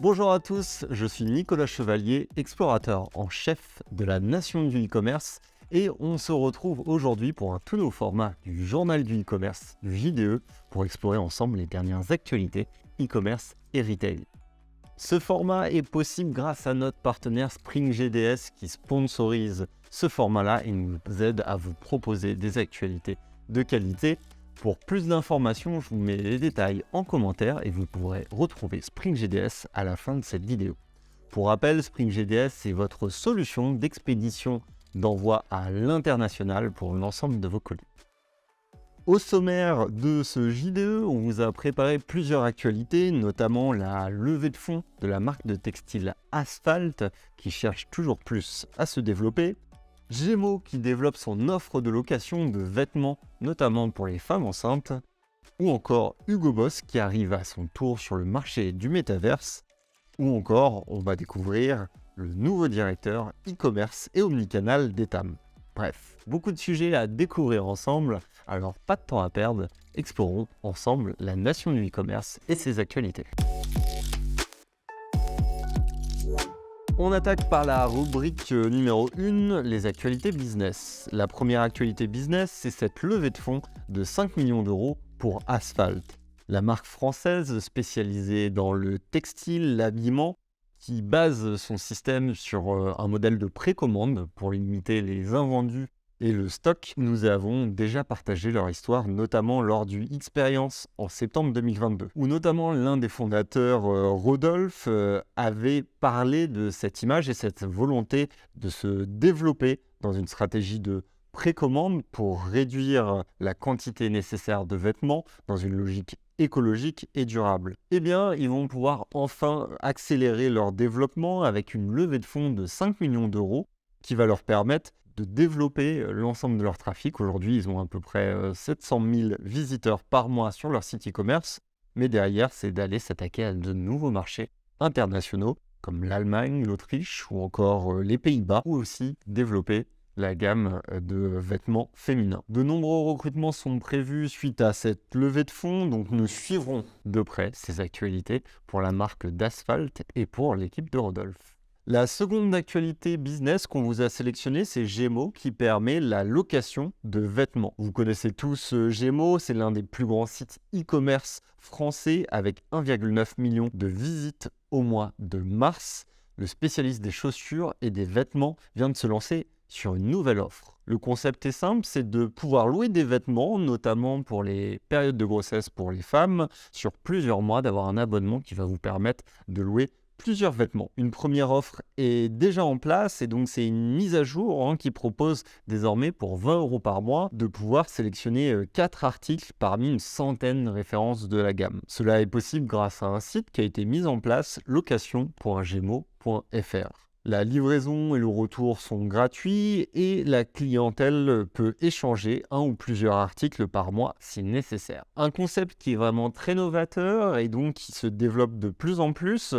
Bonjour à tous, je suis Nicolas Chevalier, explorateur en chef de la nation du e-commerce et on se retrouve aujourd'hui pour un tout nouveau format du journal du e-commerce, du JDE, pour explorer ensemble les dernières actualités e-commerce et retail. Ce format est possible grâce à notre partenaire Spring GDS qui sponsorise ce format-là et nous aide à vous proposer des actualités de qualité. Pour plus d'informations, je vous mets les détails en commentaire et vous pourrez retrouver Spring GDS à la fin de cette vidéo. Pour rappel, Spring GDS c'est votre solution d'expédition d'envoi à l'international pour l'ensemble de vos colis. Au sommaire de ce JDE, on vous a préparé plusieurs actualités, notamment la levée de fonds de la marque de textile Asphalt qui cherche toujours plus à se développer, Gémeaux qui développe son offre de location de vêtements, notamment pour les femmes enceintes, ou encore Hugo Boss qui arrive à son tour sur le marché du métaverse, ou encore on va découvrir le nouveau directeur e-commerce et omnicanal d'Etam. Bref, beaucoup de sujets à découvrir ensemble, alors pas de temps à perdre, explorons ensemble la nation du e-commerce et ses actualités. On attaque par la rubrique numéro 1, les actualités business. La première actualité business, c'est cette levée de fonds de 5 millions d'euros pour Asphalt. La marque française spécialisée dans le textile, l'habillement, qui base son système sur un modèle de précommande pour limiter les invendus et le stock. Nous avons déjà partagé leur histoire, notamment lors du Experience en septembre 2022, où notamment l'un des fondateurs, Rodolphe, avait parlé de cette image et cette volonté de se développer dans une stratégie de précommande pour réduire la quantité nécessaire de vêtements dans une logique écologique et durable. Eh bien, ils vont pouvoir enfin accélérer leur développement avec une levée de fonds de 5 millions d'euros qui va leur permettre de développer l'ensemble de leur trafic. Aujourd'hui, ils ont à peu près 700 000 visiteurs par mois sur leur site e-commerce, mais derrière, c'est d'aller s'attaquer à de nouveaux marchés internationaux comme l'Allemagne, l'Autriche ou encore les Pays-Bas, ou aussi développer la gamme de vêtements féminins. De nombreux recrutements sont prévus suite à cette levée de fonds, donc nous suivrons de près ces actualités pour la marque d'Asphalt et pour l'équipe de Rodolphe. La seconde actualité business qu'on vous a sélectionnée, c'est Gémeaux qui permet la location de vêtements. Vous connaissez tous Gémeaux, c'est l'un des plus grands sites e-commerce français avec 1,9 million de visites au mois de mars. Le spécialiste des chaussures et des vêtements vient de se lancer sur une nouvelle offre. Le concept est simple, c'est de pouvoir louer des vêtements, notamment pour les périodes de grossesse pour les femmes, sur plusieurs mois, d'avoir un abonnement qui va vous permettre de louer plusieurs vêtements. Une première offre est déjà en place et donc c'est une mise à jour qui propose désormais pour 20 € par mois de pouvoir sélectionner 4 articles parmi une centaine de références de la gamme. Cela est possible grâce à un site qui a été mis en place, location.gémeaux.fr. La livraison et le retour sont gratuits et la clientèle peut échanger un ou plusieurs articles par mois si nécessaire. Un concept qui est vraiment très novateur et donc qui se développe de plus en plus.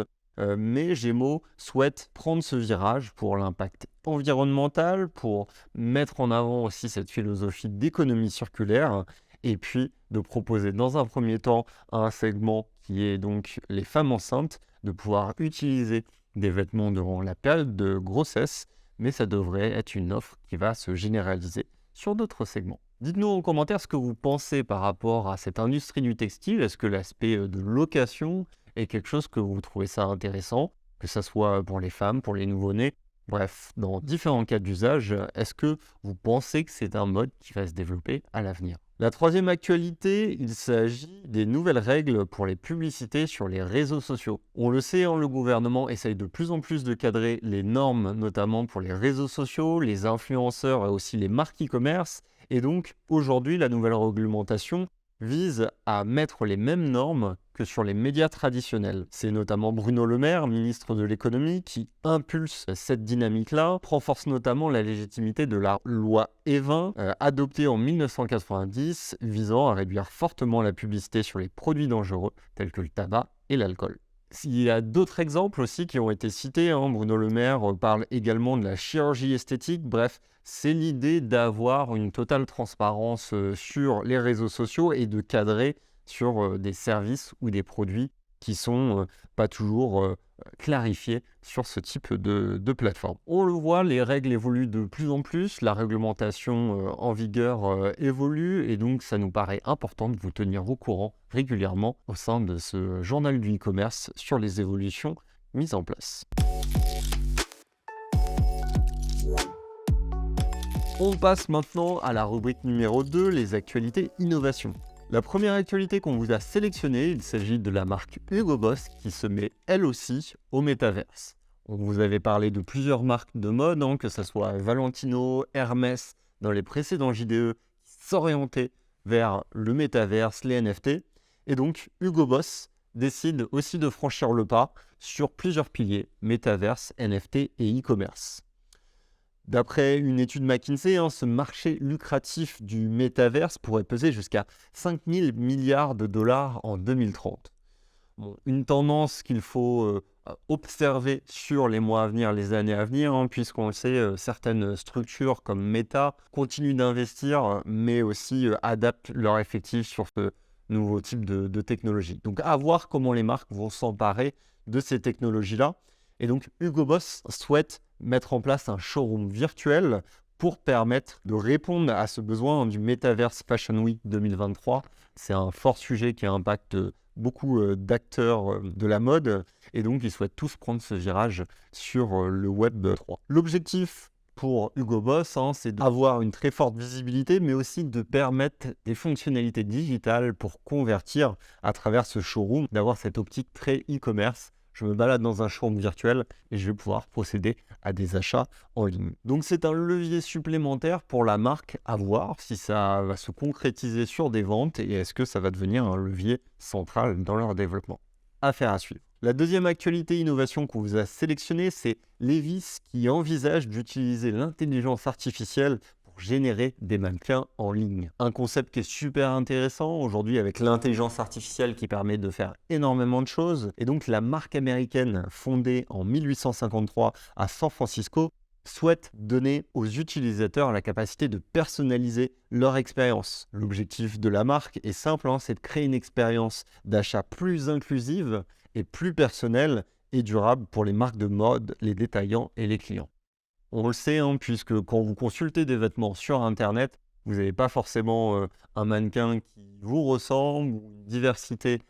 Mais Gémeaux souhaite prendre ce virage pour l'impact environnemental, pour mettre en avant aussi cette philosophie d'économie circulaire et puis de proposer dans un premier temps un segment qui est donc les femmes enceintes, de pouvoir utiliser des vêtements durant la période de grossesse, mais ça devrait être une offre qui va se généraliser sur d'autres segments. Dites-nous en commentaire ce que vous pensez par rapport à cette industrie du textile. Est-ce que l'aspect de location est quelque chose que vous trouvez ça intéressant, que ce soit pour les femmes, pour les nouveau-nés, bref, dans différents cas d'usage, est-ce que vous pensez que c'est un mode qui va se développer à l'avenir? La troisième actualité, il s'agit des nouvelles règles pour les publicités sur les réseaux sociaux. On le sait, le gouvernement essaye de plus en plus de cadrer les normes, notamment pour les réseaux sociaux, les influenceurs et aussi les marques e-commerce. Et donc, aujourd'hui, la nouvelle réglementation vise à mettre les mêmes normes que sur les médias traditionnels. C'est notamment Bruno Le Maire, ministre de l'économie, qui impulse cette dynamique-là, renforce notamment la légitimité de la loi E20, adoptée en 1990, visant à réduire fortement la publicité sur les produits dangereux, tels que le tabac et l'alcool. Il y a d'autres exemples aussi qui ont été cités. Bruno Le Maire parle également de la chirurgie esthétique. Bref, c'est l'idée d'avoir une totale transparence sur les réseaux sociaux et de cadrer sur des services ou des produits qui sont pas toujours clarifiées sur ce type de plateforme. On le voit, les règles évoluent de plus en plus, la réglementation en vigueur évolue et donc ça nous paraît important de vous tenir au courant régulièrement au sein de ce journal du e-commerce sur les évolutions mises en place. On passe maintenant à la rubrique numéro 2, les actualités innovation. La première actualité qu'on vous a sélectionnée, il s'agit de la marque Hugo Boss qui se met elle aussi au métaverse. On vous avait parlé de plusieurs marques de mode, que ce soit Valentino, Hermès, dans les précédents JDE, qui s'orientaient vers le métaverse, les NFT. Et donc Hugo Boss décide aussi de franchir le pas sur plusieurs piliers, métaverse, NFT et e-commerce. D'après une étude McKinsey, ce marché lucratif du métaverse pourrait peser jusqu'à 5 000 milliards de dollars en 2030. Bon, une tendance qu'il faut observer sur les mois à venir, les années à venir, puisqu'on le sait, certaines structures comme Meta continuent d'investir, mais aussi adaptent leur effectif sur ce nouveau type de technologie. Donc à voir comment les marques vont s'emparer de ces technologies-là. Et donc Hugo Boss souhaite mettre en place un showroom virtuel pour permettre de répondre à ce besoin du Metaverse Fashion Week 2023. C'est un fort sujet qui impacte beaucoup d'acteurs de la mode et donc ils souhaitent tous prendre ce virage sur le Web 3. L'objectif pour Hugo Boss, c'est d'avoir une très forte visibilité, mais aussi de permettre des fonctionnalités digitales pour convertir à travers ce showroom, d'avoir cette optique très e-commerce. Je me balade dans un showroom virtuel et je vais pouvoir procéder à des achats en ligne. Donc c'est un levier supplémentaire pour la marque à voir si ça va se concrétiser sur des ventes et est-ce que ça va devenir un levier central dans leur développement. Affaire à suivre. La deuxième actualité innovation qu'on vous a sélectionnée, c'est Levi's qui envisage d'utiliser l'intelligence artificielle pour générer des mannequins en ligne. Un concept qui est super intéressant aujourd'hui avec l'intelligence artificielle qui permet de faire énormément de choses. Et donc la marque américaine fondée en 1853 à San Francisco souhaite donner aux utilisateurs la capacité de personnaliser leur expérience. L'objectif de la marque est simple, c'est de créer une expérience d'achat plus inclusive et plus personnelle et durable pour les marques de mode, les détaillants et les clients. On le sait, puisque quand vous consultez des vêtements sur Internet, vous n'avez pas forcément un mannequin qui vous ressemble ou une diversité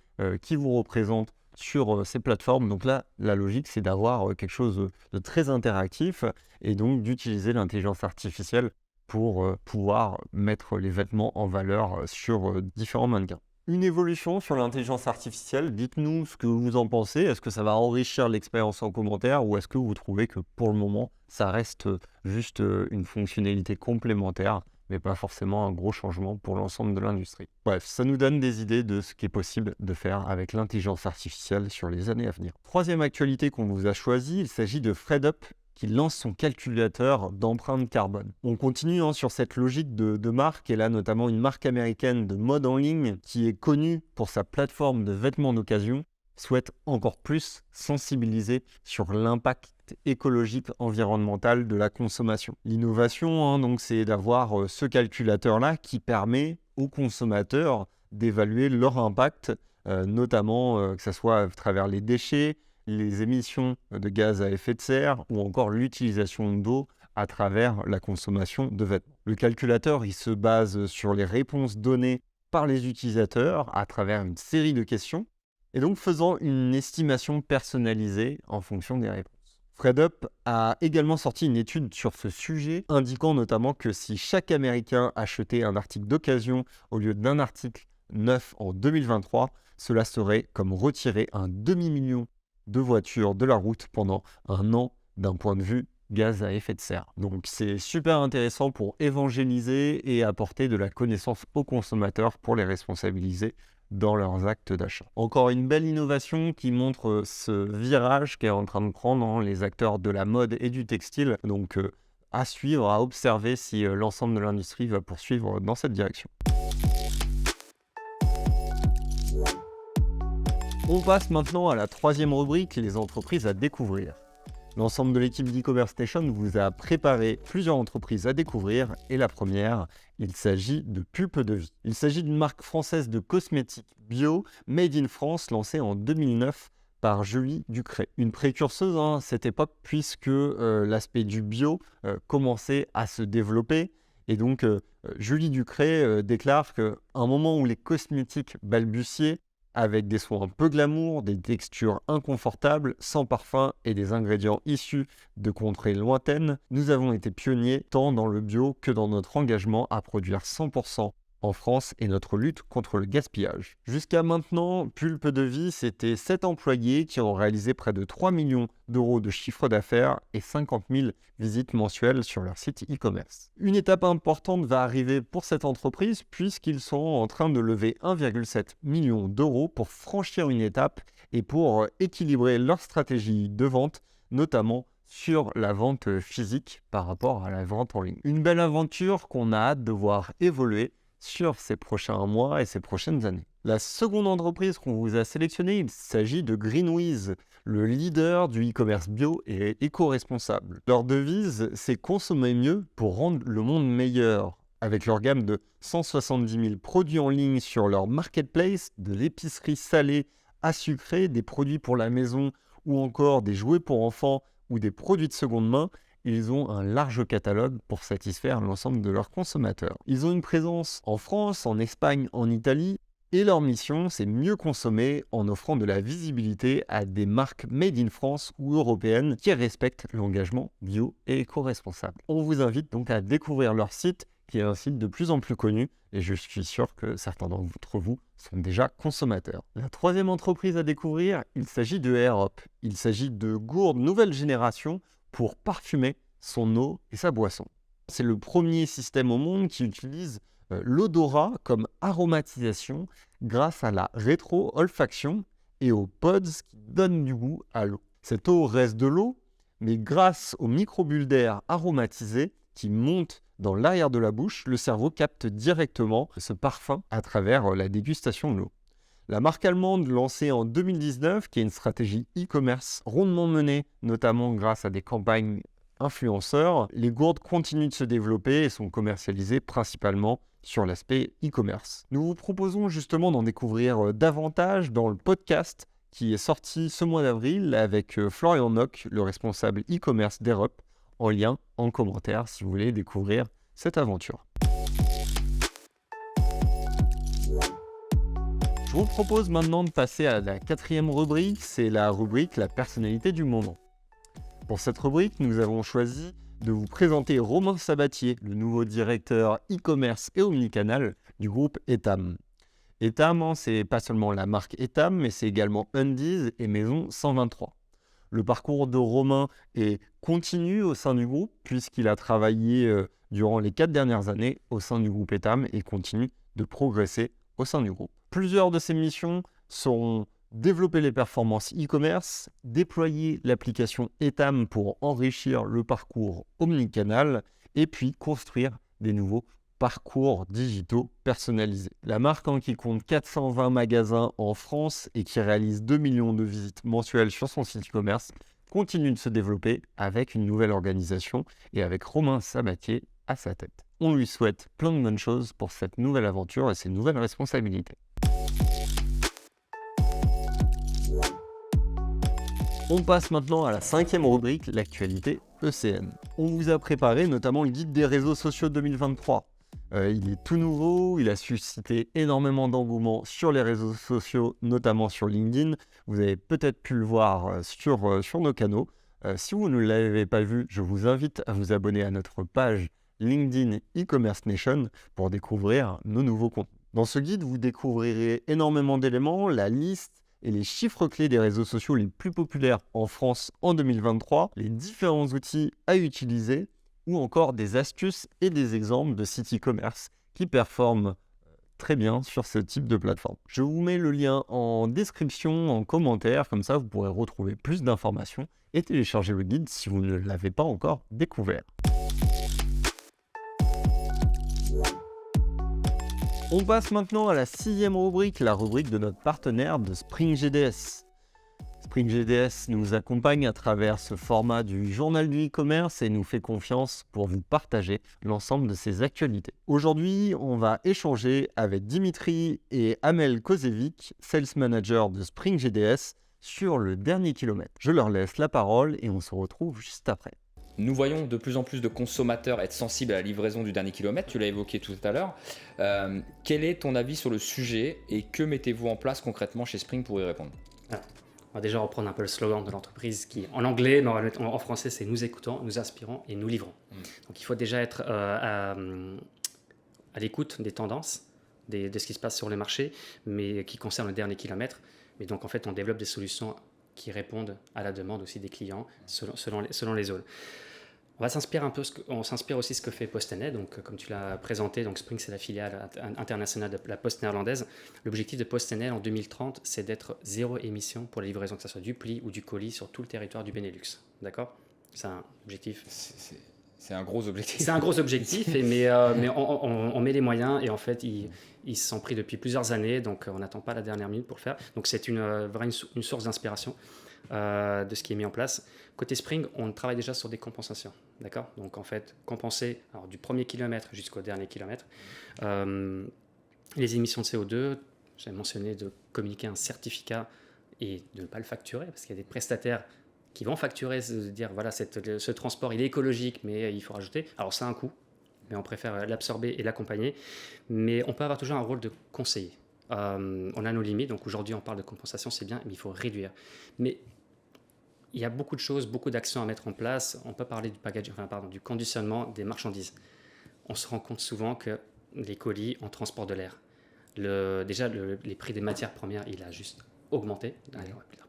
qui vous représente sur ces plateformes. Donc là, la logique, c'est d'avoir quelque chose de très interactif et donc d'utiliser l'intelligence artificielle pour pouvoir mettre les vêtements en valeur sur différents mannequins. Une évolution sur l'intelligence artificielle, dites-nous ce que vous en pensez. Est-ce que ça va enrichir l'expérience en commentaire ou est-ce que vous trouvez que pour le moment, ça reste juste une fonctionnalité complémentaire mais pas forcément un gros changement pour l'ensemble de l'industrie. Bref, ça nous donne des idées de ce qui est possible de faire avec l'intelligence artificielle sur les années à venir. Troisième actualité qu'on vous a choisie, il s'agit de ThredUp qui lance son calculateur d'empreinte carbone. On continue sur cette logique de marque, et là notamment une marque américaine de mode en ligne qui est connue pour sa plateforme de vêtements d'occasion, souhaite encore plus sensibiliser sur l'impact écologique environnemental de la consommation. L'innovation, donc, c'est d'avoir ce calculateur-là qui permet aux consommateurs d'évaluer leur impact, notamment que ce soit à travers les déchets, les émissions de gaz à effet de serre ou encore l'utilisation d'eau à travers la consommation de vêtements. Le calculateur, il se base sur les réponses données par les utilisateurs à travers une série de questions et donc faisant une estimation personnalisée en fonction des réponses. ThredUp a également sorti une étude sur ce sujet, indiquant notamment que si chaque Américain achetait un article d'occasion au lieu d'un article neuf en 2023, cela serait comme retirer un demi-million de voitures de la route pendant un an d'un point de vue gaz à effet de serre. Donc c'est super intéressant pour évangéliser et apporter de la connaissance aux consommateurs pour les responsabiliser dans leurs actes d'achat. Encore une belle innovation qui montre ce virage qu'est en train de prendre les acteurs de la mode et du textile. Donc à suivre, à observer si l'ensemble de l'industrie va poursuivre dans cette direction. On passe maintenant à la troisième rubrique, les entreprises à découvrir. L'ensemble de l'équipe d'e-commerce Nation vous a préparé plusieurs entreprises à découvrir et la première, il s'agit de Pulpe de Vie. Il s'agit d'une marque française de cosmétiques bio, made in France, lancée en 2009 par Julie Ducré. Une précurseuse à cette époque puisque l'aspect du bio commençait à se développer. Et donc, Julie Ducré déclare qu'à un moment où les cosmétiques balbutiaient, avec des soins peu glamour, des textures inconfortables, sans parfum et des ingrédients issus de contrées lointaines, nous avons été pionniers tant dans le bio que dans notre engagement à produire 100% en France et notre lutte contre le gaspillage. Jusqu'à maintenant, Pulpe de Vie, c'était 7 employés qui ont réalisé près de 3 millions d'euros de chiffre d'affaires et 50 000 visites mensuelles sur leur site e-commerce. Une étape importante va arriver pour cette entreprise puisqu'ils sont en train de lever 1,7 million d'euros pour franchir une étape et pour équilibrer leur stratégie de vente, notamment sur la vente physique par rapport à la vente en ligne. Une belle aventure qu'on a hâte de voir évoluer sur ces prochains mois et ces prochaines années. La seconde entreprise qu'on vous a sélectionnée, il s'agit de Greenwiz, le leader du e-commerce bio et éco-responsable. Leur devise, c'est consommer mieux pour rendre le monde meilleur. Avec leur gamme de 170 000 produits en ligne sur leur marketplace, de l'épicerie salée à sucrée, des produits pour la maison ou encore des jouets pour enfants ou des produits de seconde main, ils ont un large catalogue pour satisfaire l'ensemble de leurs consommateurs. Ils ont une présence en France, en Espagne, en Italie, et leur mission, c'est mieux consommer en offrant de la visibilité à des marques made in France ou européennes qui respectent l'engagement bio et éco-responsable. On vous invite donc à découvrir leur site, qui est un site de plus en plus connu, et je suis sûr que certains d'entre vous sont déjà consommateurs. La troisième entreprise à découvrir, il s'agit de Airop. Il s'agit de gourdes nouvelle génération pour parfumer son eau et sa boisson. C'est le premier système au monde qui utilise l'odorat comme aromatisation grâce à la rétro-olfaction et aux pods qui donnent du goût à l'eau. Cette eau reste de l'eau, mais grâce aux microbules d'air aromatisés qui montent dans l'arrière de la bouche, le cerveau capte directement ce parfum à travers la dégustation de l'eau. La marque allemande lancée en 2019, qui est une stratégie e-commerce rondement menée, notamment grâce à des campagnes influenceurs, les gourdes continuent de se développer et sont commercialisées principalement sur l'aspect e-commerce. Nous vous proposons justement d'en découvrir davantage dans le podcast qui est sorti ce mois d'avril avec Florian Nock, le responsable e-commerce d'Airop, en lien en commentaire si vous voulez découvrir cette aventure. Je vous propose maintenant de passer à la quatrième rubrique, c'est la rubrique La personnalité du moment. Pour cette rubrique, nous avons choisi de vous présenter Romain Sabatier, le nouveau directeur e-commerce et omnicanal du groupe Etam. Etam, c'est pas seulement la marque Etam, mais c'est également Undies et Maison 123. Le parcours de Romain est continu au sein du groupe puisqu'il a travaillé durant les 4 dernières années au sein du groupe Etam et continue de progresser au sein du groupe. Plusieurs de ses missions seront développer les performances e-commerce, déployer l'application Etam pour enrichir le parcours omnicanal et puis construire des nouveaux parcours digitaux personnalisés. La marque qui compte 420 magasins en France et qui réalise 2 millions de visites mensuelles sur son site e-commerce continue de se développer avec une nouvelle organisation et avec Romain Sabatier à sa tête. On lui souhaite plein de bonnes choses pour cette nouvelle aventure et ses nouvelles responsabilités. On passe maintenant à la 5e rubrique, l'actualité ECN. On vous a préparé notamment le guide des réseaux sociaux 2023. Il est tout nouveau, il a suscité énormément d'engouement sur les réseaux sociaux, notamment sur LinkedIn. Vous avez peut-être pu le voir sur nos canaux. Si vous ne l'avez pas vu, je vous invite à vous abonner à notre page LinkedIn e-commerce Nation pour découvrir nos nouveaux contenus. Dans ce guide, vous découvrirez énormément d'éléments, la liste et les chiffres clés des réseaux sociaux les plus populaires en France en 2023, les différents outils à utiliser ou encore des astuces et des exemples de sites e-commerce qui performent très bien sur ce type de plateforme. Je vous mets le lien en description, en commentaire, comme ça vous pourrez retrouver plus d'informations et télécharger le guide si vous ne l'avez pas encore découvert. On passe maintenant à la 6e rubrique, la rubrique de notre partenaire de Spring GDS. Spring GDS nous accompagne à travers ce format du journal du e-commerce et nous fait confiance pour vous partager l'ensemble de ces actualités. Aujourd'hui, on va échanger avec Dimitri et Amel Kozevic, Sales Manager de Spring GDS, sur le dernier kilomètre. Je leur laisse la parole et on se retrouve juste après. Nous voyons de plus en plus de consommateurs être sensibles à la livraison du dernier kilomètre, tu l'as évoqué tout à l'heure. Quel est ton avis sur le sujet et que mettez-vous en place concrètement chez Spring pour y répondre ? On va déjà reprendre un peu le slogan de l'entreprise qui, en anglais, mais en français, c'est « nous écoutons, nous inspirons et nous livrons ». Donc il faut déjà être à l'écoute des tendances, de ce qui se passe sur les marchés, mais qui concerne le dernier kilomètre. Et donc en fait, on développe des solutions qui répondent à la demande aussi des clients selon les zones. On s'inspire aussi de ce que fait PostNL. Donc, comme tu l'as présenté, donc Spring, c'est la filiale internationale de la Poste néerlandaise. L'objectif de PostNL en 2030, c'est d'être zéro émission pour la livraison, que ce soit du pli ou du colis, sur tout le territoire du Benelux. D'accord ? C'est un objectif. C'est un gros objectif. C'est un gros objectif, mais on met les moyens et en fait, ils se sont pris depuis plusieurs années, donc on n'attend pas la dernière minute pour le faire. Donc, c'est vraiment une source d'inspiration de ce qui est mis en place. Côté Spring, on travaille déjà sur des compensations, d'accord ? Donc en fait, compenser du premier kilomètre jusqu'au dernier kilomètre. Les émissions de CO2, j'ai mentionné de communiquer un certificat et de ne pas le facturer, parce qu'il y a des prestataires qui vont facturer, de dire voilà, ce transport il est écologique, mais il faut rajouter. Alors ça a un coût, mais on préfère l'absorber et l'accompagner. Mais on peut avoir toujours un rôle de conseiller. On a nos limites, donc aujourd'hui on parle de compensation, c'est bien, mais il faut réduire. Mais il y a beaucoup de choses, beaucoup d'actions à mettre en place. On peut parler du conditionnement des marchandises. On se rend compte souvent que les colis en transport de l'air, les prix des matières premières, il a juste augmenté,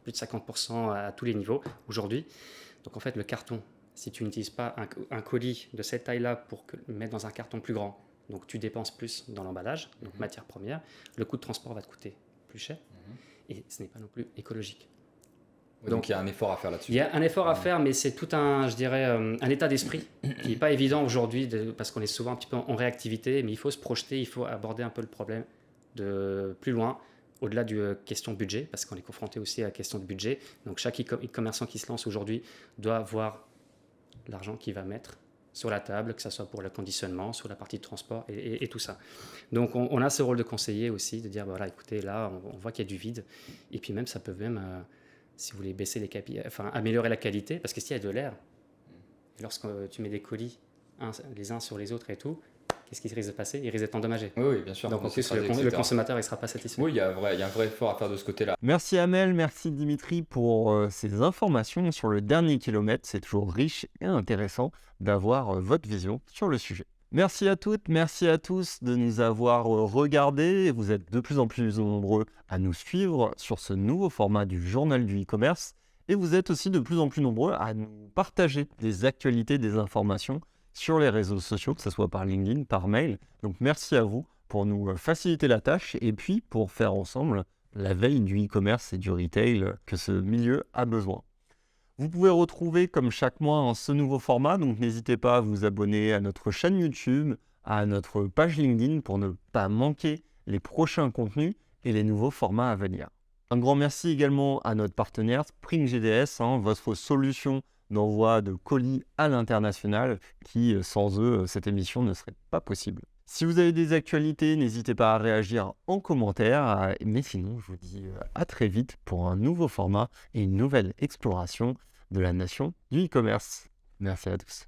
plus de 50% à tous les niveaux aujourd'hui. Donc en fait, le carton, si tu n'utilises pas un colis de cette taille-là pour le mettre dans un carton plus grand, donc tu dépenses plus dans l'emballage, donc matières premières, le coût de transport va te coûter plus cher et ce n'est pas non plus écologique. Donc il y a un effort à faire là-dessus. Il y a un effort à faire, mais c'est tout un état d'esprit qui n'est pas évident aujourd'hui parce qu'on est souvent un petit peu en réactivité, mais il faut se projeter, il faut aborder un peu le problème de plus loin, au-delà du question budget, parce qu'on est confronté aussi à la question de budget. Donc chaque e-commerçant qui se lance aujourd'hui doit voir l'argent qu'il va mettre sur la table, que ce soit pour le conditionnement, sur la partie de transport et tout ça. Donc on a ce rôle de conseiller aussi, de dire voilà, écoutez, là on voit qu'il y a du vide, et puis même ça peut même... si vous voulez baisser améliorer la qualité, parce que s'il y a de l'air, lorsque tu mets des colis les uns sur les autres et tout, qu'est-ce qui risque de passer ? Il risque d'être endommagé. Oui, bien sûr. Donc en plus, le consommateur ne sera pas satisfait. Oui, il y a un vrai effort à faire de ce côté-là. Merci Amel, merci Dimitri pour ces informations sur le dernier kilomètre. C'est toujours riche et intéressant d'avoir votre vision sur le sujet. Merci à toutes, merci à tous de nous avoir regardés. Vous êtes de plus en plus nombreux à nous suivre sur ce nouveau format du journal du e-commerce. Et vous êtes aussi de plus en plus nombreux à nous partager des actualités, des informations sur les réseaux sociaux, que ce soit par LinkedIn, par mail. Donc merci à vous pour nous faciliter la tâche et puis pour faire ensemble la veille du e-commerce et du retail que ce milieu a besoin. Vous pouvez retrouver comme chaque mois ce nouveau format, donc n'hésitez pas à vous abonner à notre chaîne YouTube, à notre page LinkedIn pour ne pas manquer les prochains contenus et les nouveaux formats à venir. Un grand merci également à notre partenaire Spring GDS, votre solution d'envoi de colis à l'international qui, sans eux, cette émission ne serait pas possible. Si vous avez des actualités, n'hésitez pas à réagir en commentaire, mais sinon je vous dis à très vite pour un nouveau format et une nouvelle exploration de la nation du e-commerce. Merci à tous.